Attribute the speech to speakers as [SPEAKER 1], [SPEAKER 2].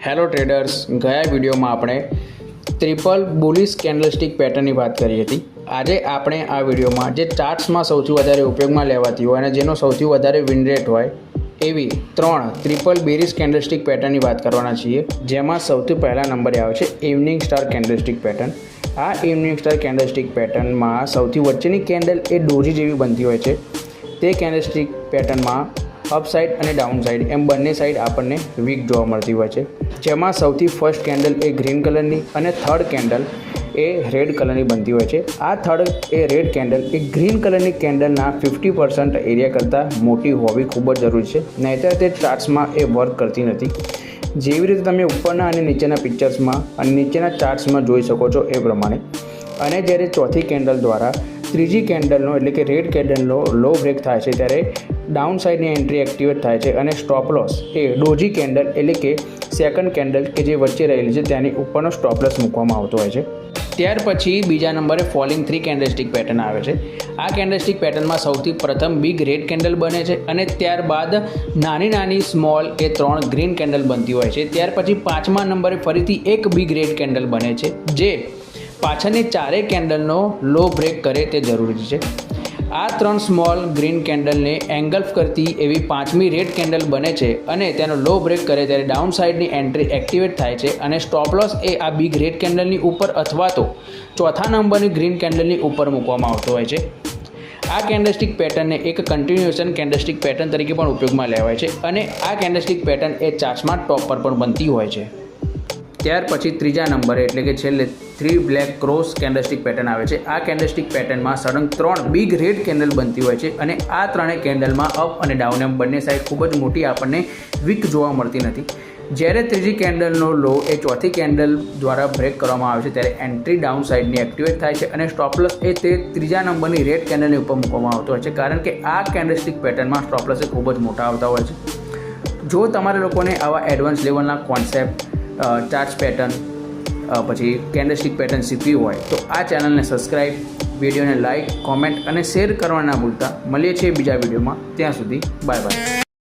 [SPEAKER 1] Hello traders, ગયા વિડીયોમાં આપણે ટ્રિપલ બુલિશ કેન્ડલસ્ટિક પેટર્નની વાત કરી હતી। આજે આપણે આ વિડીયોમાં જે ચાર્ટ્સમાં સૌથી વધારે ઉપયોગમાં લેવાતી હોય અને જેનો સૌથી વધારે વિન રેટ હોય એવી ત્રણ ટ્રિપલ બેરિશ કેન્ડલસ્ટિક પેટર્નની વાત કરવાના છીએ, જેમાં સૌથી પહેલા નંબરે આવે છે ઇવનિંગ સ્ટાર કેન્ડલસ્ટિક પેટર્ન। આ ઇવનિંગ સ્ટાર કેન્ડલસ્ટિક પેટર્નમાં સૌથી વચ્ચેની કેન્ડલ એ ડોજી જેવી બનતી હોય છે। તે કેન્ડલસ્ટિક પેટર્નમાં અપ સાઇડ અને ડાઉન સાઇડ એમ બંને સાઇડ આપણને વીક જોવા મળતી હોય છે, જેમાં સૌથી ફર્સ્ટ કેન્ડલ એ ગ્રીન કલરની અને થર્ડ કેન્ડલ એ રેડ કલરની બનતી હોય છે। આ થર્ડ એ રેડ કેન્ડલ એ ગ્રીન કલરની કેન્ડલના 50% એરિયા કરતાં મોટી હોવી ખૂબ જ જરૂરી છે, નહીંતર તે ચાર્ટ્સમાં એ વર્ક કરતી નથી। જેવી રીતે તમે ઉપરના અને નીચેના પિક્ચર્સમાં અને નીચેના ચાર્ટ્સમાં જોઈ શકો છો એ પ્રમાણે। અને જ્યારે ચોથી કેન્ડલ દ્વારા ત્રીજી કેન્ડલનો એટલે કે રેડ કેન્ડલનો લો બ્રેક થાય છે, ત્યારે ડાઉન સાઇડની એન્ટ્રી એક્ટિવેટ થાય છે અને સ્ટોપ લોસ એ ડોજી કેન્ડલ એટલે કે સેકન્ડ કેન્ડલ કે જે વચ્ચે રહેલી છે તેની ઉપરનો સ્ટોપ લોસ મૂકવામાં આવતો હોય છે। ત્યાર પછી બીજા નંબરે ફોલિંગ થ્રી કેન્ડલસ્ટિક પેટર્ન આવે છે। આ કેન્ડલસ્ટિક પેટર્નમાં સૌથી પ્રથમ બિગ રેડ કેન્ડલ બને છે અને ત્યારબાદ નાની નાની સ્મોલ એ ત્રણ ગ્રીન કેન્ડલ બનતી હોય છે। ત્યાર પછી પાંચમા નંબરે ફરીથી એક બિગ રેડ કેન્ડલ બને છે, જે પાછળની ચારેય કેન્ડલનો લો બ્રેક કરે તે જરૂરી છે। આ ત્રણ સ્મોલ ગ્રીન કેન્ડલને એંગલ્ફ કરતી એવી પાંચમી રેડ કેન્ડલ બને છે અને તેનો લો બ્રેક કરે ત્યારે ડાઉન સાઇડની એન્ટ્રી એક્ટિવેટ થાય છે અને સ્ટોપ લોસ એ આ બિગ રેડ કેન્ડલની ઉપર અથવા તો ચોથા નંબરની ગ્રીન કેન્ડલની ઉપર મૂકવામાં આવતો હોય છે। આ કેન્ડલસ્ટિક પેટર્નને એક કન્ટિન્યુએશન કેન્ડલસ્ટિક પેટર્ન તરીકે પણ ઉપયોગમાં લેવાય છે અને આ કેન્ડલસ્ટિક પેટર્ન એ ચાર્ટ્સમાં ટોપ પર પણ બનતી હોય છે। ત્યાર પછી ત્રીજા નંબરે એટલે કે છેલ્લે three black cross candlestick pattern આવે છે। આ કેન્ડલસ્ટિક પેટર્નમાં સડન ત્રણ બિગ રેડ કેન્ડલ બનતી હોય છે અને આ ત્રણેય કેન્ડલમાં અપ અને ડાઉન એમ બંને સાઈડ ખૂબ જ મોટી આપણને વીક જોવા મળતી નથી। જ્યારે ત્રીજી કેન્ડલનો લો એ ચોથી કેન્ડલ દ્વારા બ્રેક કરવામાં આવે છે, ત્યારે એન્ટ્રી ડાઉન સાઇડની એક્ટિવેટ થાય છે અને સ્ટોપલોસ એ તે ત્રીજા નંબરની રેડ કેન્ડલની ઉપર મૂકવામાં આવતો હોય છે, કારણ કે આ કેન્ડલસ્ટિક પેટર્નમાં સ્ટોપલોસ એ ખૂબ જ મોટા આવતા હોય છે। જો તમારા લોકોને આવા એડવાન્સ લેવલના કોન્સેપ્ટ ચાર્ટ્સ પેટર્ન પછી કેન્ડલસ્ટિક પેટર્ન શીખવી હોય તો આ ચેનલને સબસ્ક્રાઈબ, વિડીયોને લાઇક, કોમેન્ટ અને શેર કરવા ના ભૂલતા। મળીએ છીએ બીજા વિડીયોમાં, ત્યાં સુધી બાય બાય।